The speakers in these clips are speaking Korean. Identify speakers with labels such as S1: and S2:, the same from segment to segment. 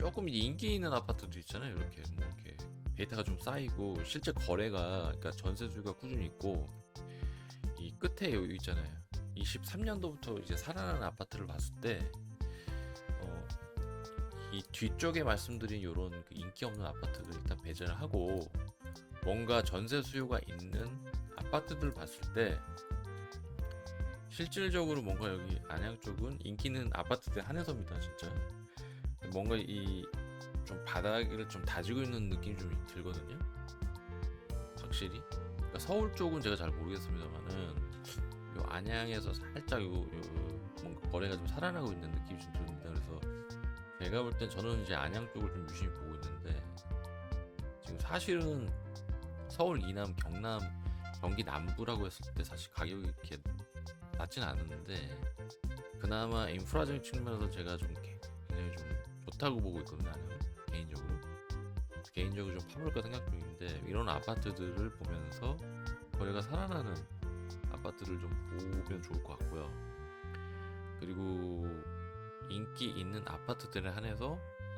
S1: 조금 이제 인기 있는 아파트도 있잖아요. 이렇게 뭐 이렇게 데이터가 좀 쌓이고 실제 거래가, 그러니까 전세 수요가 꾸준히 있고, 이 끝에 여기 있잖아요. 23년도부터 이제 살아나는 아파트를 봤을 때, 어, 이 뒤쪽에 말씀드린 이런 그 인기 없는 아파트들 일단 배제를 하고, 뭔가 전세 수요가 있는 아파트들 봤을 때 실질적으로 뭔가 여기 안양 쪽은 인기 있는 아파트들 한해서입니다, 진짜. 뭔가 이 좀 바닥을 좀 다지고 있는 느낌이 좀 들거든요, 확실히. 그러니까 서울 쪽은 제가 잘 모르겠습니다만은 요 안양에서 살짝 뭔가 거래가 좀 살아나고 있는 느낌이 좀 듭니다. 그래서 제가 볼 땐 저는 이제 안양 쪽을 좀 유심히 보고 있는데, 지금 사실은 서울 이남, 경남, 경기 남부라고 했을 때 사실 가격이 이렇게 낮진 않았는데, 그나마 인프라적인 측면에서 제가 좀 굉장히 좀 좋다고 보고 있거든요, 안양은. 개인적으로 좀 파볼까 생각 중인데, 이런 아파트들을 보면서 거래가 살아나는 아파트를 좀 보면 좋을 것 같고요. 그리고 인기 있는 아파트들에 한해서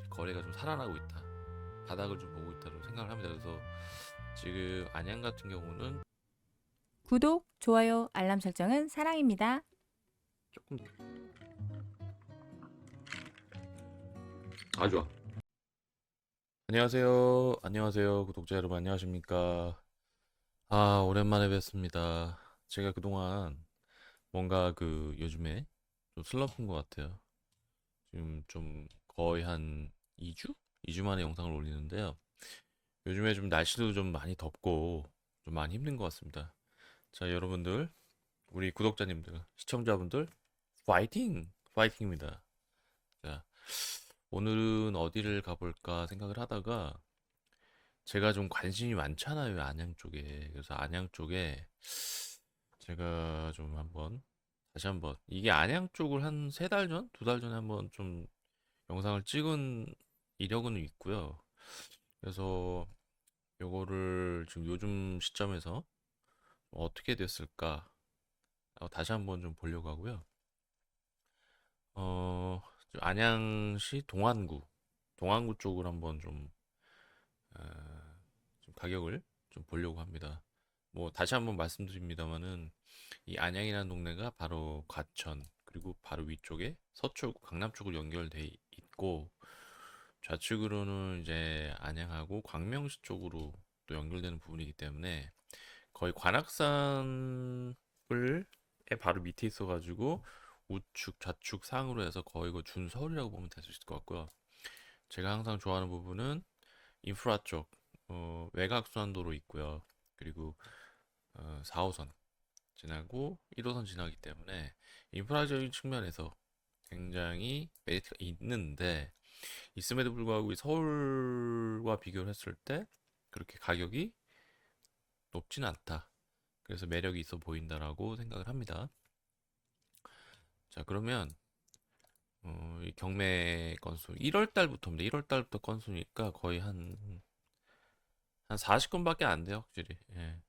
S1: 거래가 좀 살아나고 있다, 바닥을 좀 보고 있다고 생각을 합니다. 그래서 지금 안양 같은 경우는
S2: 구독, 좋아요, 알람 설정은 사랑입니다.
S1: 조금 좋아. 안녕하세요. 안녕하세요. 구독자 여러분, 안녕하십니까? 아, 오랜만에 뵙습니다. 제가 그동안 뭔가 요즘에 좀 슬럼프인 것 같아요. 지금 좀 거의 한 2주? 2주 만에 영상을 올리는데요. 요즘에 좀 날씨도 좀 많이 덥고 좀 많이 힘든 것 같습니다. 자, 여러분들, 우리 구독자님들, 시청자분들, 파이팅! 파이팅입니다. 자, 오늘은 어디를 가볼까 생각을 하다가, 제가 좀 관심이 많잖아요, 안양 쪽에. 그래서 안양 쪽에 제가 좀 다시 한번, 이게 안양 쪽을 한 3달 전? 2달 전에 한번 좀 영상을 찍은 이력은 있고요. 그래서 요거를 지금 요즘 시점에서 어떻게 됐을까 다시 한번 좀 보려고 하고요. 좀 안양시 동안구 쪽을 한번 좀 가격을 좀 보려고 합니다. 뭐 다시 한번 말씀드립니다만은, 이 안양이라는 동네가 바로 과천, 그리고 바로 위쪽에 서초, 강남 쪽으로 연결돼 있고, 좌측으로는 이제 안양하고 광명시 쪽으로 또 연결되는 부분이기 때문에, 거의 관악산을 바로 밑에 있어가지고 우측, 좌측, 상으로 해서 거의 그 준서울이라고 보면 될 수 있을 것 같고요. 제가 항상 좋아하는 부분은 인프라 쪽, 외곽순환도로 있고요. 그리고 4호선 지나고 1호선 지나기 때문에 인프라적인 측면에서 굉장히 메리트가 있는데, 있음에도 불구하고 이 서울과 비교를 했을 때 그렇게 가격이 높진 않다. 그래서 매력이 있어 보인다라고 생각을 합니다. 자, 그러면 이 경매 건수 1월 달부터입니다. 1월 달부터 건수니까 거의 한 40건밖에 안 돼요, 확실히. 예,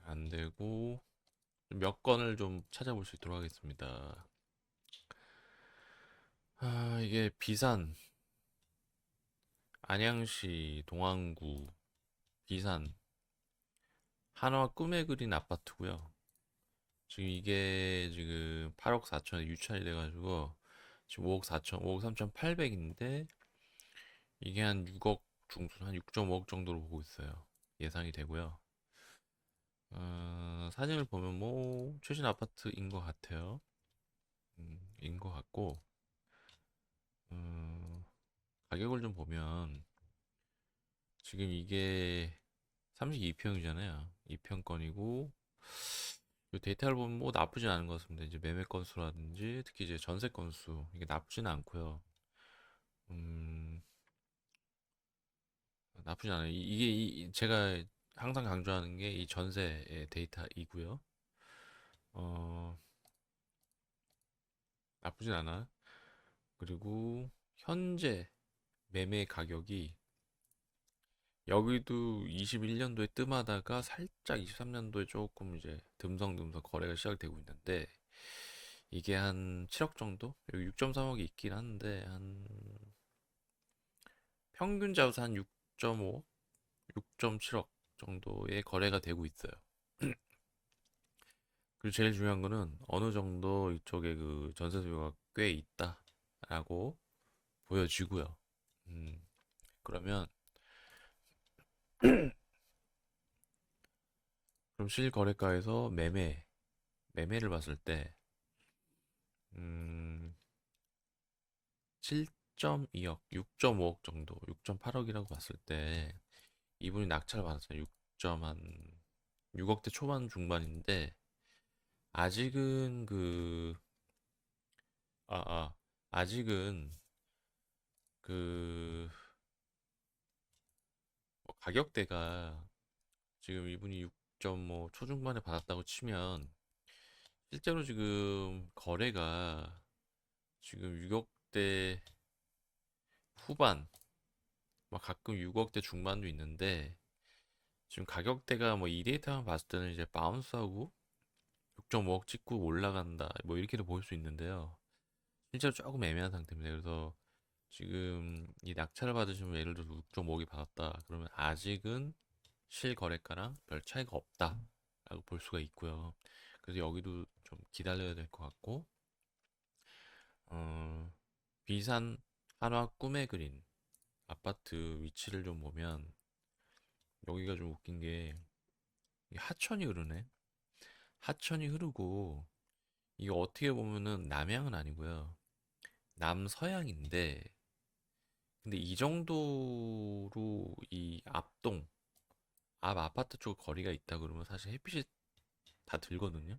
S1: 안 되고 몇 건을 좀 찾아볼 수 있도록 하겠습니다. 아, 이게 비산, 안양시 동안구, 비산, 한화 꿈에 그린 아파트고요. 지금 이게 지금 8억 4천에 유찰이 돼가지고 지금 5억 4천, 5억 3,800인데, 이게 한 6억 중순, 한 6.5억 정도로 보고 있어요. 예상이 되고요. 사진을 보면 뭐 최신 아파트인 것 같아요. 인 것 같고, 음, 가격을 좀 보면 지금 이게 32평이잖아요. 2평권이고, 이 데이터를 보면 뭐 나쁘진 않은 것 같습니다. 이제 매매 건수라든지 특히 이제 전세 건수, 이게 나쁘진 않고요. 음, 나쁘지 않아요. 이게 제가 항상 강조하는 게 이 전세의 데이터이고요. 어, 나쁘진 않아. 그리고 현재 매매 가격이, 여기도 21년도에 뜸하다가 살짝 23년도에 조금 이제 듬성듬성 거래가 시작되고 있는데, 이게 한 7억 정도? 여기 6.3억이 있긴 한데, 한 평균 자산 한 6.5, 6.7억 정도의 거래가 되고 있어요. 그리고 제일 중요한 거는 어느 정도 이쪽에 그 전세 수요가 꽤 있다라고 보여지고요. 음, 그러면 그럼 실거래가에서 매매를 봤을 때 음, 7.2억, 6.5억 정도, 6.8억이라고 봤을 때 이분이 낙찰 받았잖아요. 6억대 초반 중반인데 아직은 아, 아, 아직은 그 가격대가 지금 이분이 6.5 초중반에 받았다고 치면 실제로 지금 거래가 지금 6억대 후반, 막 가끔 6억대 중반도 있는데 지금 가격대가 뭐 이 데이터만 봤을 때는 이제 바운스하고 6.5억 찍고 올라간다 뭐 이렇게도 볼 수 있는데요. 실제로 조금 애매한 상태입니다. 그래서 지금 이 낙찰을 받으시면 예를 들어서 6.5억이 받았다 그러면 아직은 실거래가랑 별 차이가 없다라고 볼 수가 있고요. 그래서 여기도 좀 기다려야 될 것 같고 어, 비산 한화 꿈의 그린 아파트 위치를 좀 보면 여기가 좀 웃긴 게 하천이 흐르네. 하천이 흐르고 이게 어떻게 보면은 남향은 아니고요. 남서향인데 근데 이 정도로 이 앞 아파트 쪽 거리가 있다 그러면 사실 햇빛이 다 들거든요.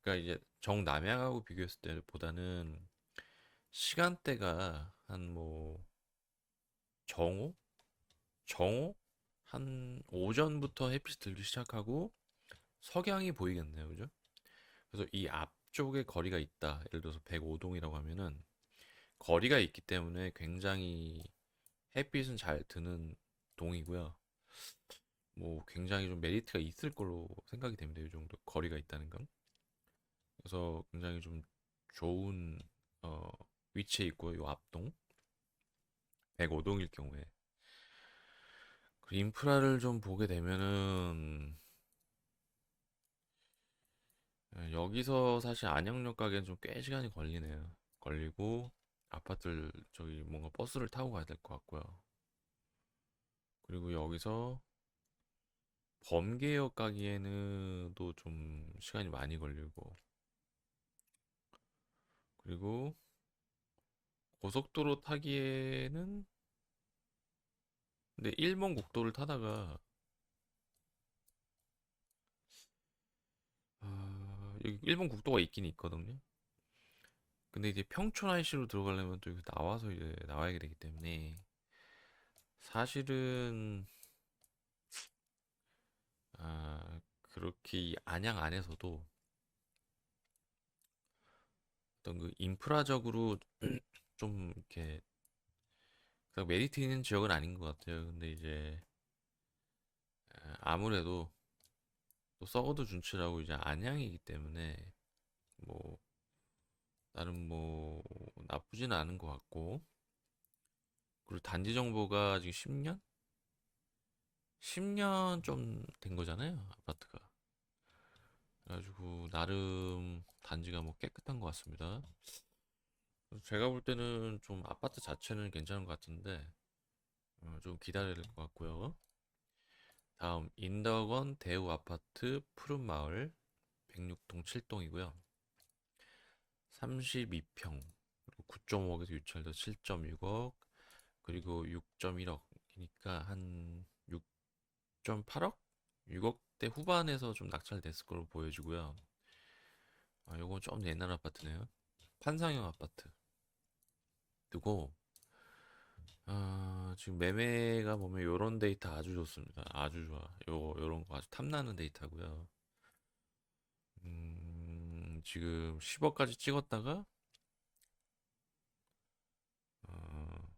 S1: 그러니까 이제 정남향하고 비교했을 때보다는 시간대가 한 뭐 정오? 정오? 한 오전부터 햇빛이 들기 시작하고 석양이 보이겠네요. 그죠? 그래서 이 앞쪽에 거리가 있다. 예를 들어서 105동이라고 하면은 거리가 있기 때문에 굉장히 햇빛은 잘 드는 동이고요. 뭐 굉장히 좀 메리트가 있을 걸로 생각이 됩니다. 이 정도 거리가 있다는 건. 그래서 굉장히 좀 좋은 어, 위치에 있고요. 이 앞동 105동일 경우에 그 인프라를 좀 보게 되면은 여기서 사실 안양역 가기엔 좀 꽤 시간이 걸리네요. 걸리고 아파트를 저기 뭔가 버스를 타고 가야 될 것 같고요. 그리고 여기서 범계역 가기에는 또 좀 시간이 많이 걸리고 그리고 고속도로 타기에는 근데 일본 국도를 타다가 여기 일본 국도가 있긴 있거든요. 근데 이제 평촌 IC로 들어가려면 또 여기 나와서 이제 나와야 되기 때문에 사실은 그렇게 이 안양 안에서도 어떤 그 인프라적으로 좀 이렇게 딱 메리트 있는 지역은 아닌 것 같아요. 근데 이제 아무래도 또 썩어도 준치라고 이제 안양이기 때문에 뭐 나름 뭐 나쁘지는 않은 것 같고 그리고 단지 정보가 지금 10년? 10년 좀 된 거잖아요, 아파트가. 그래가지고 나름 단지가 뭐 깨끗한 것 같습니다. 그래서 제가 볼 때는 좀 아파트 자체는 괜찮은 것 같은데 좀 기다려야 될 것 같고요. 다음 인덕원 대우 아파트 푸른마을 106동 7동이고요. 32평 그리고 9.5억에서 유찰도 7.6억 그리고 6.1억이니까 한 6.8억? 6억대 후반에서 좀 낙찰됐을 걸로 보여지고요. 요건 좀 옛날 아파트네요. 판상형 아파트. 뜨고 지금 매매가 보면 요런 데이터 아주 좋습니다. 아주 좋아. 요런 거 아주 탐나는 데이터고요. 지금 10억까지 찍었다가 어,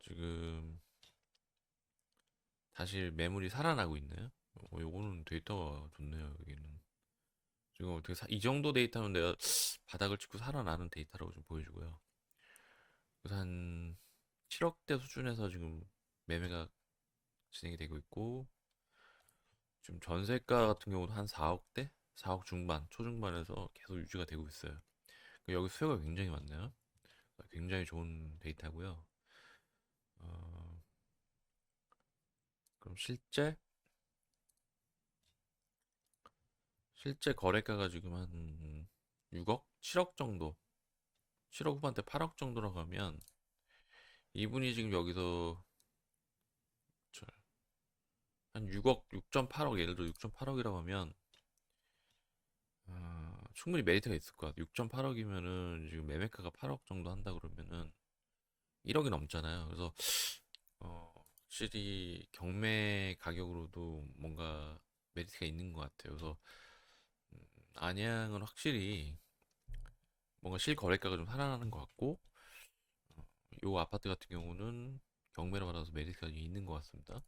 S1: 지금 다시 매물이 살아나고 있네요. 요거는 데이터가 좋네요. 여기는 지금 어떻게 이 정도 데이터는 내가 바닥을 찍고 살아나는 데이터라고 좀 보여주고요. 그래서 한 7억대 수준에서 지금 매매가 진행이 되고 있고, 지금 전세가 같은 경우도 한 4억대? 4억 중반, 초중반에서 계속 유지가 되고 있어요. 여기 수요가 굉장히 많네요. 굉장히 좋은 데이터고요. 어, 그럼 실제 거래가가 지금 한 6억? 7억 정도. 7억 후반대 8억 정도라고 하면 이분이 지금 여기서 한 6억, 6.8억, 예를 들어 6.8억이라고 하면 충분히 메리트가 있을 것 같아요. 6.8억이면은 지금 매매가가 8억 정도 한다 그러면은 1억이 넘잖아요. 그래서 확실히 경매 가격으로도 뭔가 메리트가 있는 것 같아요. 그래서 안양은 확실히 뭔가 실거래가가 좀 살아나는 것 같고, 요 아파트 같은 경우는 경매로 받아서 메리트가 있는 것 같습니다.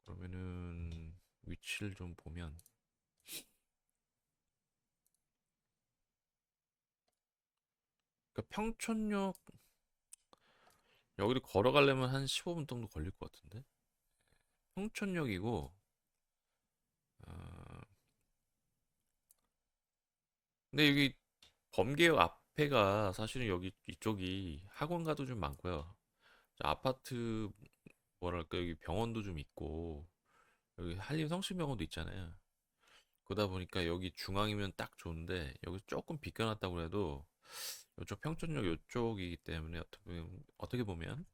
S1: 그러면은 위치를 좀 보면, 그러니까 평촌역 여기를 걸어가려면 한 15분 정도 걸릴 것 같은데, 평촌역이고, 어, 근데 여기 범계역 앞에가 사실은 여기 이쪽이 학원가도 좀 많고요. 아파트 뭐랄까 여기 병원도 좀 있고 여기 한림 성심병원도 있잖아요. 그러다 보니까 여기 중앙이면 딱 좋은데 여기 조금 비껴놨다고 해도 이쪽 평촌역 이쪽이기 때문에 어떻게 보면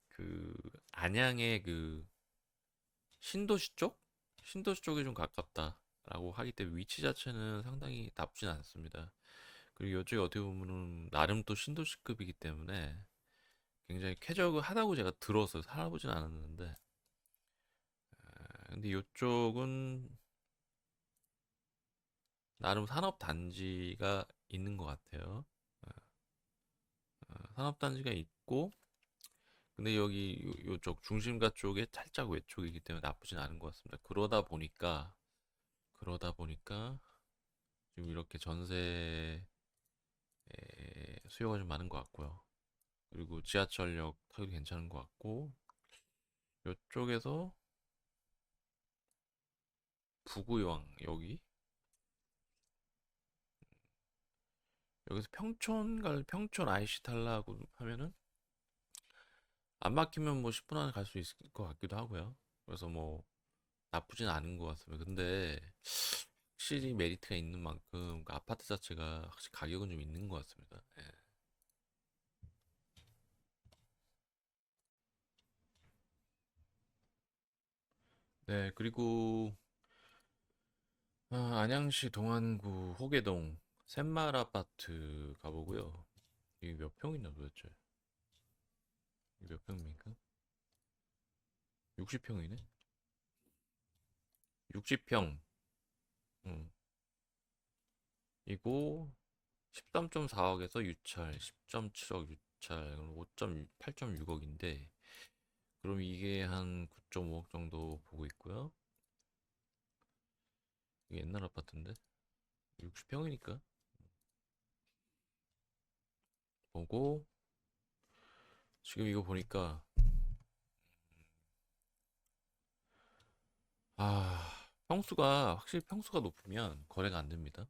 S1: 그 안양의 그 신도시 쪽? 신도시 쪽이 좀 가깝다라고 하기 때문에 위치 자체는 상당히 나쁘진 않습니다. 그리고 이쪽이 어떻게 보면은 나름 또 신도시급이기 때문에 굉장히 쾌적하다고 제가 들어서 살아보진 않았는데, 근데 이쪽은 나름 산업단지가 있는 것 같아요. 산업단지가 있고, 근데 여기 요쪽 중심가 쪽에 살짝 외쪽이기 때문에 나쁘진 않은 것 같습니다. 그러다 보니까 지금 이렇게 전세 수요가 좀 많은 것 같고요. 그리고 지하철역 타기도 괜찮은 것 같고, 이쪽에서 부구영 여기서 평촌 IC 탈라고 하면은 안 막히면 뭐 10분 안에 갈 수 있을 것 같기도 하고요. 그래서 뭐 나쁘진 않은 것 같습니다. 근데 확실히 메리트가 있는 만큼 그 아파트 자체가 확실히 가격은 좀 있는 것 같습니다. 예. 네, 그리고 안양시 동안구 호계동 샘말 아파트 가보고요. 이게 몇 평이나 도대체? 이게 몇 평입니까? 60평이네? 60평. 음. 이고 13.4억에서 유찰, 10.7억 유찰, 8.6억인데 그럼 이게 한 9.5억 정도 보고 있고요. 이게 옛날 아파트인데 60평이니까 보고 지금 이거 보니까 평수가 확실히 평수가 높으면 거래가 안 됩니다.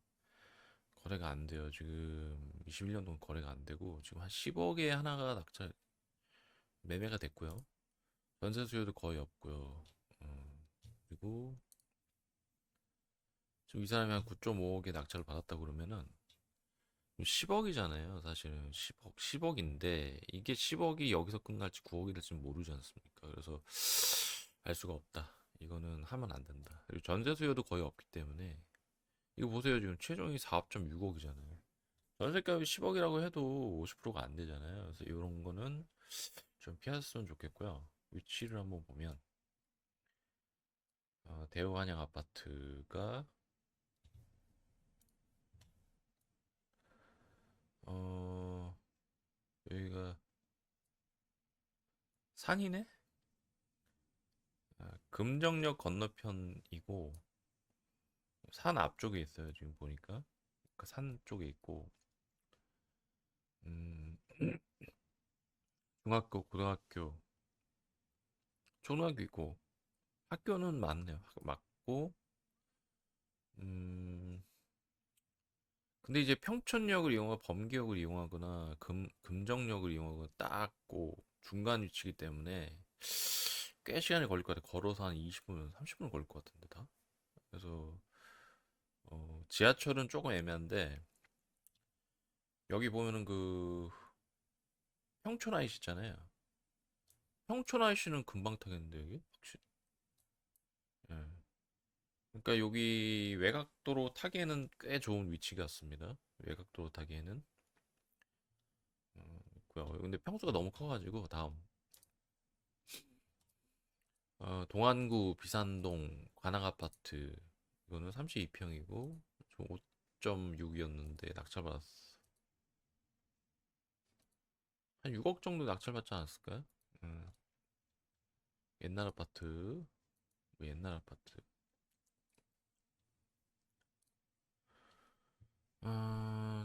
S1: 거래가 안 돼요. 지금 21년 동안 거래가 안 되고 지금 한 10억에 하나가 낙찰 매매가 됐고요. 전세 수요도 거의 없고요. 그리고 지금 이 사람이 한 9.5억에 낙찰을 받았다 그러면은 10억이잖아요. 사실은 10억인데 이게 10억이 여기서 끝날지 9억이 될지 모르지 않습니까? 그래서 알 수가 없다. 이거는 하면 안 된다. 그리고 전세 수요도 거의 없기 때문에 이거 보세요. 지금 최종이 4.6억이잖아요. 전세값이 10억이라고 해도 50%가 안 되잖아요. 그래서 이런 거는 좀 피했으면 좋겠고요. 위치를 한번 보면 대우 한양 아파트가 어 여기가 산이네? 금정역 건너편이고 산 앞쪽에 있어요. 지금 보니까 그 산 쪽에 있고 중학교, 고등학교, 초등학교 있고 학교는 맞네요. 맞고 음 근데 이제 평촌역을 이용하거나 범기역을 이용하거나 금정역을 이용하거나 딱고 중간 위치이기 때문에 꽤 시간이 걸릴 것 같아요. 걸어서 한 20분, 30분 걸릴 것 같은데 다. 그래서 지하철은 조금 애매한데 여기 보면은 그 평촌 아이씨 있잖아요. 평촌 아이씨는 금방 타겠는데 여기 확실히. 예. 그러니까 여기 외곽도로 타기에는 꽤 좋은 위치 같습니다. 외곽도로 타기에는. 있고요. 근데 평수가 너무 커가지고 다음 동안구 비산동 관악 아파트 이거는 32평이고 5.6이었는데 낙찰받았어. 한 6억 정도 낙찰받지 않았을까요? 음, 옛날 아파트, 뭐 옛날 아파트.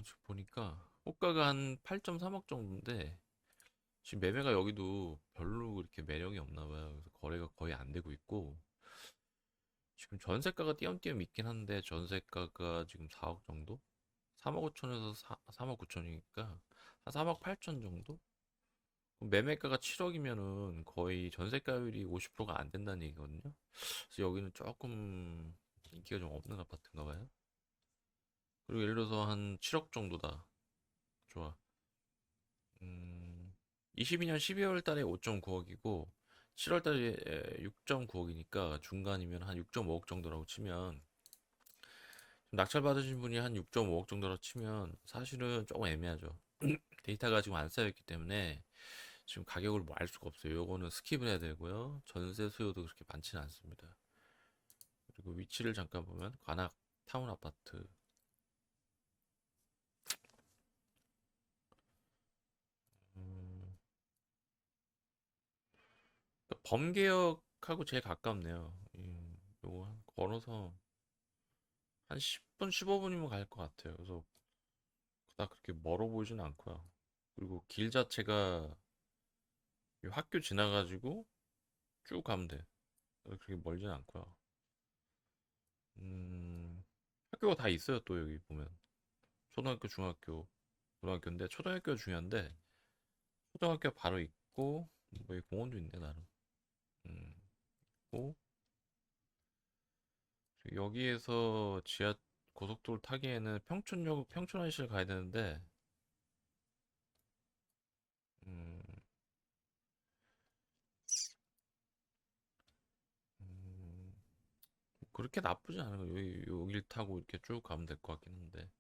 S1: 지금 보니까 호가가 한 8.3억 정도인데 지금 매매가 여기도 별로 그렇게 매력이 없나 봐요. 그래서 거래가 거의 안 되고 있고 지금 전세가가 띄엄띄엄 있긴 한데 전세가가 지금 4억 정도? 3억 5천에서 3억 9천이니까 한 3억 8천 정도? 그럼 매매가가 7억이면은 거의 전세가율이 50%가 안 된다는 얘기거든요. 그래서 여기는 조금 인기가 좀 없는 아파트인가 봐요. 그리고 예를 들어서 한 7억 정도다. 좋아. 22년 12월 달에 5.9억이고 7월 달에 6.9억이니까 중간이면 한 6.5억 정도라고 치면 낙찰 받으신 분이 한 6.5억 정도로 치면 사실은 조금 애매하죠. 데이터가 지금 안 쌓여있기 때문에 지금 가격을 뭐 알 수가 없어요. 요거는 스킵을 해야 되고요. 전세 수요도 그렇게 많지는 않습니다. 그리고 위치를 잠깐 보면 관악 타운 아파트. 음, 그러니까 범계역하고 제일 가깝네요. 요거 걸어서 한 10분, 15분이면 갈 것 같아요. 그래서 그닥 그렇게 멀어 보이진 않고요. 그리고 길 자체가 이 학교 지나가지고 쭉 가면 돼. 그래서 그렇게 멀진 않고요. 학교가 다 있어요. 또 여기 보면 초등학교, 중학교, 고등학교인데 초등학교가 중요한데 초등학교 바로 있고 뭐 여기 공원도 있네 나름. 음, 있고 여기에서 지하 고속도로 타기에는 평촌역 평촌환시를 가야 되는데 음, 음, 그렇게 나쁘지 않은 거 여기를 타고 이렇게 쭉 가면 될 것 같긴 한데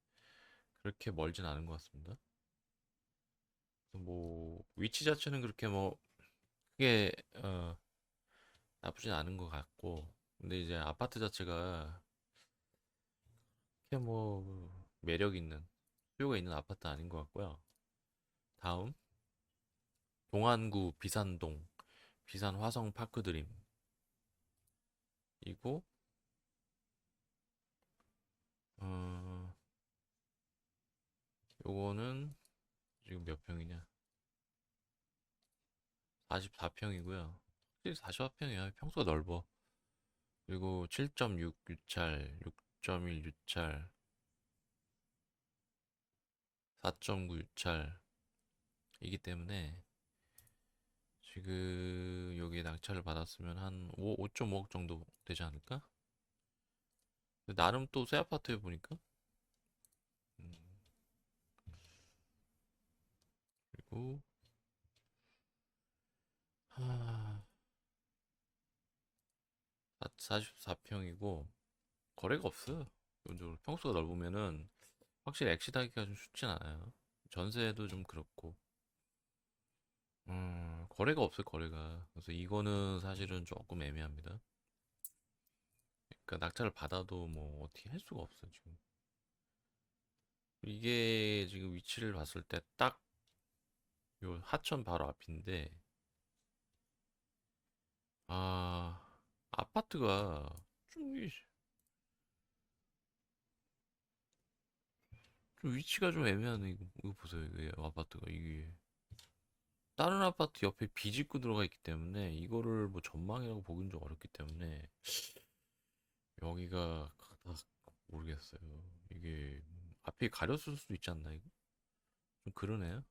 S1: 그렇게 멀진 않은 것 같습니다. 그래서 뭐 위치 자체는 그렇게 뭐 크게 나쁘진 않은 것 같고 근데 이제 아파트 자체가 그렇게 뭐 매력 있는 수요가 있는 아파트 아닌 것 같고요. 다음 동안구 비산동 비산 화성 파크드림이고 어 요거는 지금 몇 평이냐? 44평이고요. 확실히 44평이야. 평수가 넓어. 그리고 7.6 유찰, 6.1 유찰, 4.9 유찰이기 때문에 지금 여기에 낙찰을 받았으면 한 5.5억 정도 되지 않을까? 근데 나름 또 새 아파트에 보니까 음, 그리고 44평이고 거래가 없어요. 기본적으로 평수가 넓으면은 확실히 엑시트하기가 좀 쉽진 않아요. 전세도 좀 그렇고 거래가 없어요, 거래가. 그래서 이거는 사실은 조금 애매합니다. 그러니까 낙찰을 받아도 뭐 어떻게 할 수가 없어, 지금. 이게 지금 위치를 봤을 때 딱 요 하천 바로 앞인데, 아, 아파트가 좀, 좀 위치가 좀 애매하네. 이거 보세요, 이게 아파트가. 이게. 다른 아파트 옆에 비집고 들어가 있기 때문에 이거를 뭐 전망이라고 보기는 좀 어렵기 때문에 여기가 모르겠어요. 이게 앞이 가렸을 수도 있지 않나 이거? 좀 그러네요.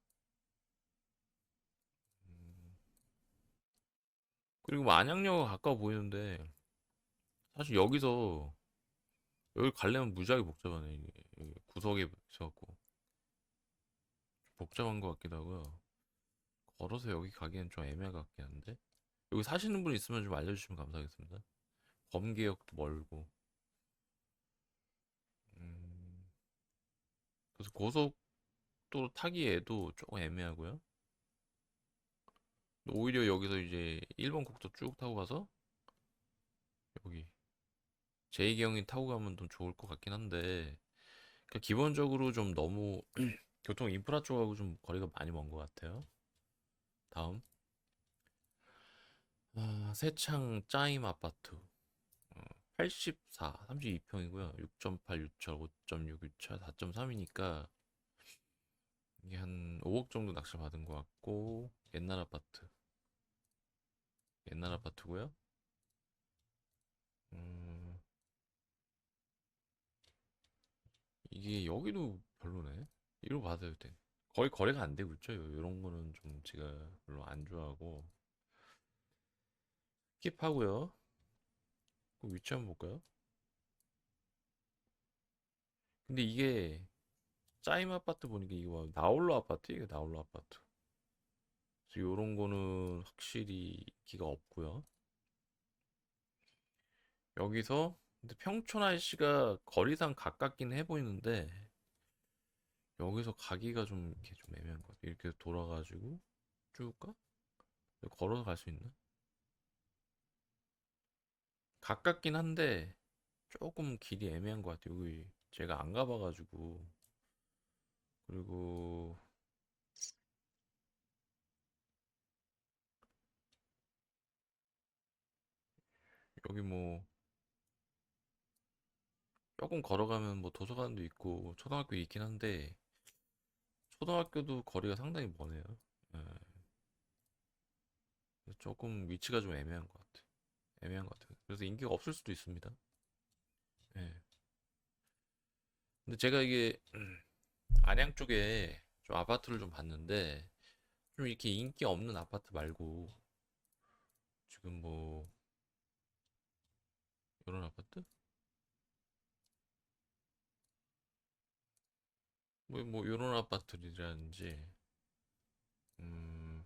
S1: 음, 그리고 뭐 안양역 가까워 보이는데 사실 여기 가려면 무지하게 복잡하네 이게. 여기 구석에 있어갖고 복잡한 것 같기도 하고요. 걸어서 여기 가기엔 좀 애매할 것 같긴 한데 여기 사시는 분 있으면 좀 알려주시면 감사하겠습니다. 범계역도 멀고 음, 그래서 고속도로 타기에도 조금 애매하고요. 오히려 여기서 이제 1번 국도 쭉 타고 가서 여기 제2경인 타고 가면 좀 좋을 것 같긴 한데 그러니까 기본적으로 좀 너무 교통 인프라 쪽하고 좀 거리가 많이 먼 것 같아요. 다음 세창 짜임 아파트 84, 32평이고요. 6.8 유찰, 5.6 유찰, 4.3이니까 이게 한 5억 정도 낙찰 받은 것 같고 옛날 아파트고요. 음, 이게 여기도 별로네. 이거 받아야 돼. 거의 거래가 안 되고 있죠. 이런 거는 좀 제가 별로 안 좋아하고 킵하고요. 그 위치 한번 볼까요? 근데 이게 짜임 아파트 보니까 이거 뭐 나홀로 아파트 이게 나홀로 아파트. 그래서 이런 거는 확실히 기가 없고요. 여기서 근데 평촌 IC가 거리상 가깝긴 해 보이는데 여기서 가기가 좀 이렇게 좀 애매한 것 같아. 이렇게 돌아가지고 쭉 가? 걸어서 갈 수 있나? 가깝긴 한데 조금 길이 애매한 것 같아요. 여기 제가 안 가봐가지고 그리고 여기 뭐 조금 걸어가면 뭐 도서관도 있고 초등학교 있긴 한데 초등학교도 거리가 상당히 머네요. 예, 그래서 조금 위치가 좀 애매한 것 같아. 애매한 것 같아요. 그래서 인기가 없을 수도 있습니다. 예. 근데 제가 이게 안양 쪽에 좀 아파트를 좀 봤는데 좀 이렇게 인기 없는 아파트 말고 지금 뭐 이런 아파트? 뭐 이런 아파트라든지 음,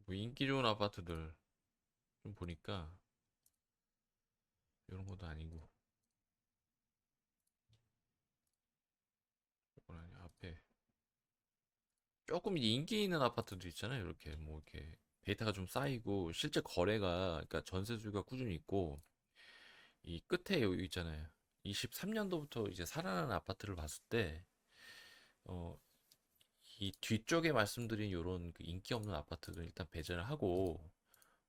S1: 뭐 인기 좋은 아파트들 좀 보니까 이런 것도 아니고 이건 아니 앞에 조금 이제 인기 있는 아파트들 있잖아요. 이렇게 뭐 이렇게 데이터가 좀 쌓이고 실제 거래가 그러니까 전세 수요가 꾸준히 있고 이 끝에 여기 있잖아요. 23년도부터 이제 살아나는 아파트를 봤을 때 어, 이 뒤쪽에 말씀드린 요런 그 인기 없는 아파트들 일단 배제를 하고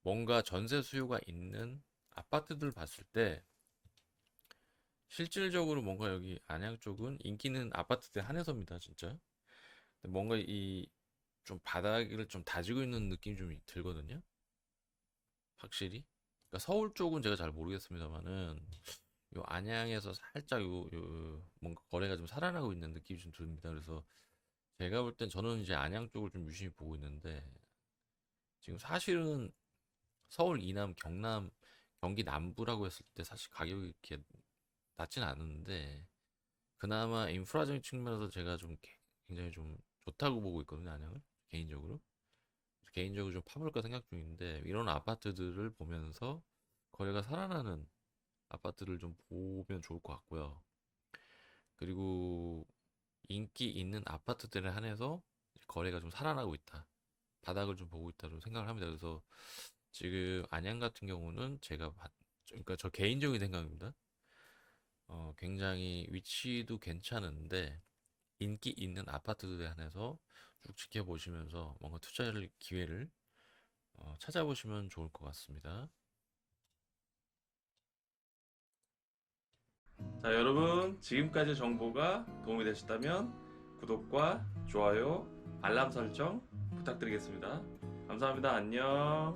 S1: 뭔가 전세 수요가 있는 아파트들 봤을 때 실질적으로 뭔가 여기 안양 쪽은 인기 있는 아파트들 한해서입니다, 진짜. 근데 뭔가 이 좀 바닥을 좀 다지고 있는 느낌이 좀 들거든요, 확실히. 그러니까 서울 쪽은 제가 잘 모르겠습니다만은 요 안양에서 살짝 요 뭔가 거래가 좀 살아나고 있는 느낌이 좀 듭니다. 그래서 제가 볼 땐 저는 이제 안양 쪽을 좀 유심히 보고 있는데 지금 사실은 서울 이남, 경남, 경기 남부라고 했을 때 사실 가격이 이렇게 낮지는 않은데 그나마 인프라적인 측면에서 제가 좀 굉장히 좀 좋다고 보고 있거든요, 안양을 개인적으로. 개인적으로 좀 파볼까 생각 중인데 이런 아파트들을 보면서 거래가 살아나는 아파트를 좀 보면 좋을 것 같고요. 그리고 인기 있는 아파트들에 한해서 거래가 좀 살아나고 있다. 바닥을 좀 보고 있다고 생각을 합니다. 그래서 지금 안양 같은 경우는 그러니까 저 개인적인 생각입니다. 굉장히 위치도 괜찮은데 인기 있는 아파트들에 한해서 쭉 지켜보시면서 뭔가 투자를 기회를 찾아보시면 좋을 것 같습니다. 자, 여러분, 지금까지 정보가 도움이 되셨다면 구독과 좋아요, 알람 설정 부탁드리겠습니다. 감사합니다. 안녕.